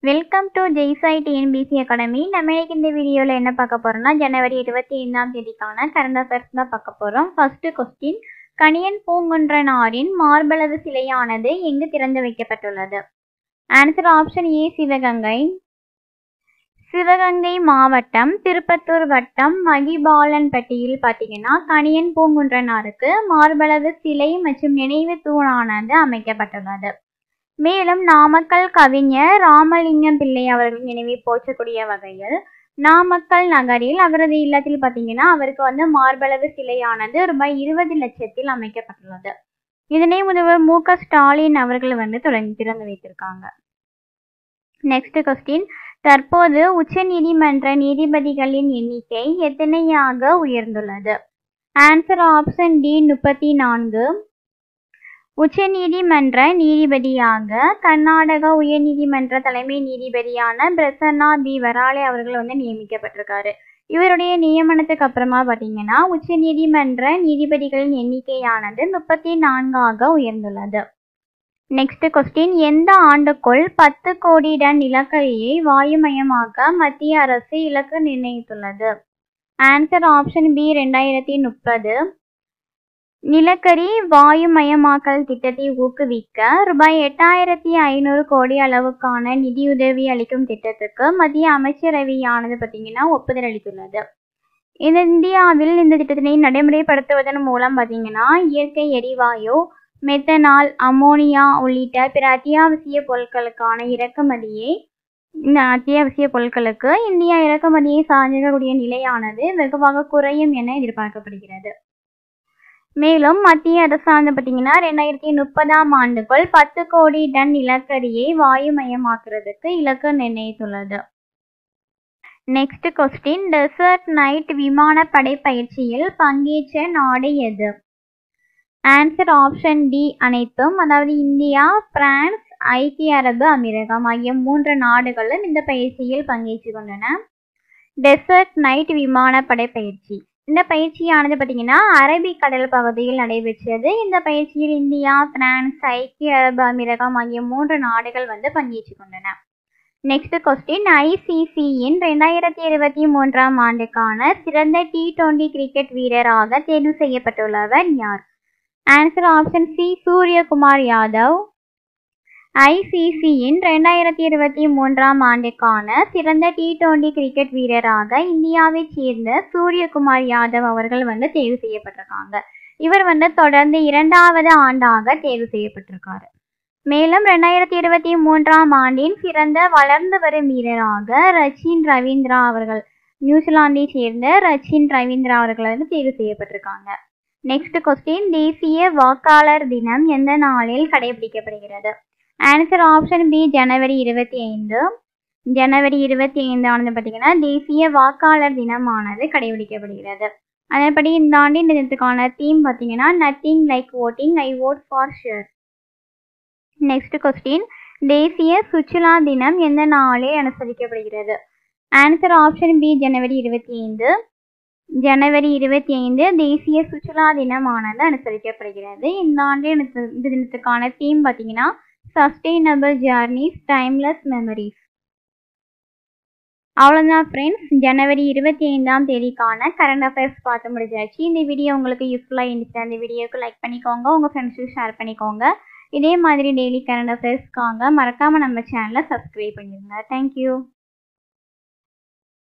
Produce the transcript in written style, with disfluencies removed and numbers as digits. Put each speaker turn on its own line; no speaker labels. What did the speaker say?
Welcome to Jaisai TNPSC academy. நம்ம இன்னைக்கு இந்த வீடியோவில் என்ன பார்க்க போறோம்னா, ஜனவரி 25ஆம் தேதிக்கான கரண்ட் அஃபேர்ஸ் தான் பார்க்க போகிறோம். ஃபர்ஸ்ட் கொஸ்டின், கணியன் பூங்குன்றனாரின் மார்பளவு சிலையானது எங்கு திறந்து வைக்கப்பட்டுள்ளது? Answer option A, Sivaganga. Sivaganga மாவட்டம் திருப்பத்தூர் வட்டம் மகிபாலன்பட்டியில் பார்த்தீங்கன்னா கணியன் பூங்குன்றனாருக்கு மார்பளவு சிலை மற்றும் நினைவு தூணானது அமைக்கப்பட்டுள்ளது. மேலும் நாமக்கல் கவிஞர் ராமலிங்கம் பிள்ளை அவர்கள் நினைவை போற்றக்கூடிய வகையில் நாமக்கல் நகரில் அவரது இல்லத்தில் பார்த்தீங்கன்னா அவருக்கு மார்பளவு சிலையானது ரூபாய் 20 லட்சத்தில் அமைக்கப்பட்டுள்ளது. இதனை முதல்வர் மு.க. ஸ்டாலின் அவர்கள் திறந்து வைத்திருக்காங்க. நெக்ஸ்ட் கொஸ்டின், தற்போது உச்சநீதிமன்ற நீதிபதிகளின் எண்ணிக்கை எத்தனையாக உயர்ந்துள்ளது? Answer option D, 34. உச்சநீதிமன்ற நீதிபதியாக கர்நாடக உயர்நீதிமன்ற தலைமை நீதிபதியான பிரசன்னா பி வராலே அவர்கள் நியமிக்கப்பட்டிருக்காரு. இவருடைய நியமனத்துக்கு அப்புறமா பார்த்தீங்கன்னா உச்சநீதிமன்ற நீதிபதிகளின் எண்ணிக்கையானது 34ஆக உயர்ந்துள்ளது. நெக்ஸ்ட் கொஸ்டின், எந்த ஆண்டுக்குள் 10 கோடி டன் நிலக்கரியை வாயுமயமாக்க மத்திய அரசு இலக்கு நிர்ணயித்துள்ளது? Answer option B, 2030. நிலக்கரி வாயுமயமாக்கல் திட்டத்தை ஊக்குவிக்க ரூபாய் 8500 கோடி அளவுக்கான நிதியுதவி அளிக்கும் திட்டத்துக்கு மத்திய அமைச்சரவையானது பார்த்தீங்கன்னா ஒப்புதல் அளித்துள்ளது. இந்தியாவில் இந்த திட்டத்தினை நடைமுறைப்படுத்துவதன் மூலம் பார்த்தீங்கன்னா இயற்கை எரிவாயு, மெத்தனால், அமோனியா உள்ளிட்ட பிற அத்தியாவசிய பொருட்களுக்கான பொருட்களுக்கு இந்தியா இறக்குமதியை சார்ந்திருக்கக்கூடிய நிலையானது வெகுவாக குறையும் என எதிர்பார்க்கப்படுகிறது. மேலும் மத்திய அரசாங்கம் பார்த்தீங்கன்னா 2030ஆம் ஆண்டுக்குள் 10 கோடி டன் நிலக்கரியை வாயுமயமாக்குறதுக்கு இலக்கு நிர்ணயித்துள்ளது. நெக்ஸ்ட் கொஸ்டின், டெசர்ட் நைட் விமானப்படை பயிற்சியில் பங்கேற்ற நாடு எது? ஆன்சர் ஆப்ஷன் டி, அனைத்தும். அதாவது இந்தியா, பிரான்ஸ், ஐக்கிய அரபு அமீரகம் ஆகிய 3 நாடுகளும் இந்த பயிற்சியில் பங்கேற்று கொண்டன. டெசர்ட் நைட் விமானப்படை பயிற்சி, இந்த பயிற்சியானது பார்த்தீங்கன்னா அரபிக்கடல் பகுதியில் நடைபெற்றது. இந்த பயிற்சியில் இந்தியா, பிரான்ஸ், ஐக்கிய அரபு அமீரகம் ஆகிய 3 நாடுகள் பங்கேற்று கொண்டன. நெக்ஸ்ட் கொஸ்டின், ஐசிசியின் 2023ஆம் ஆண்டுக்கான சிறந்த T20 கிரிக்கெட் வீரராக தேர்வு செய்யப்பட்டுள்ளவர் யார்? Answer option C, Suryakumar Yadav. ஐசிசியின் 2023ஆம் ஆண்டுக்கான சிறந்த T20 கிரிக்கெட் வீரராக இந்தியாவை சேர்ந்த சூரியகுமார் யாதவ் அவர்கள் தேர்வு செய்யப்பட்டிருக்காங்க. இவர் தொடர்ந்து 2வது ஆண்டாக தேர்வு செய்யப்பட்டிருக்காரு. மேலும் 2023ஆம் ஆண்டின் சிறந்த வளர்ந்து வரும் வீரராக ரச்சின் ரவீந்திரா அவர்கள், நியூசிலாந்தை சேர்ந்த ரச்சின் ரவீந்திரா அவர்கள் தேர்வு செய்யப்பட்டிருக்காங்க. நெக்ஸ்ட் கொஸ்டின், தேசிய வாக்காளர் தினம் எந்த நாளில் கடைபிடிக்கப்படுகிறது? ஆன்சர் ஆப்ஷன் பி, ஜனவரி 25. ஜனவரி 25 ஆனது பார்த்தீங்கன்னா தேசிய வாக்காளர் தினமானது கடைபிடிக்கப்படுகிறது. அதன்படி இந்த ஆண்டு இந்த தினத்துக்கான தீம் பார்த்தீங்கன்னா nothing like voting, I vote for sure. Next question, தேசிய சுற்றுலா தினம் எந்த நாளில் அனுசரிக்கப்படுகிறது? ஆன்சர் ஆப்ஷன் பி, ஜனவரி 25. ஜனவரி 25 தேசிய சுற்றுலா தினமானது அனுசரிக்கப்படுகிறது. இந்த ஆண்டு இந்த தினத்துக்கான தீம் பார்த்தீங்கன்னா சஸ்டைனபிள் ஜர்னிஸ், டைம்லெஸ் மெமரிஸ். அவ்வளோதான் ஃப்ரெண்ட்ஸ், ஜனவரி 25ஆம் தேதிக்கான கரண்ட் அஃபேர்ஸ் பார்த்து முடிஞ்சாச்சு. இந்த வீடியோ உங்களுக்கு யூஸ்ஃபுல்லாக இருந்துச்சு, அந்த வீடியோவுக்கு லைக் பண்ணிக்கோங்க, உங்கள் ஃப்ரெண்ட்ஸுக்கு ஷேர் பண்ணிக்கோங்க. இதே மாதிரி டெய்லி கரண்ட் அஃபேர்ஸ்க்காக மறக்காமல் நம்ம சேனலை சப்ஸ்கிரைப் பண்ணிடுங்க. தேங்க்யூ.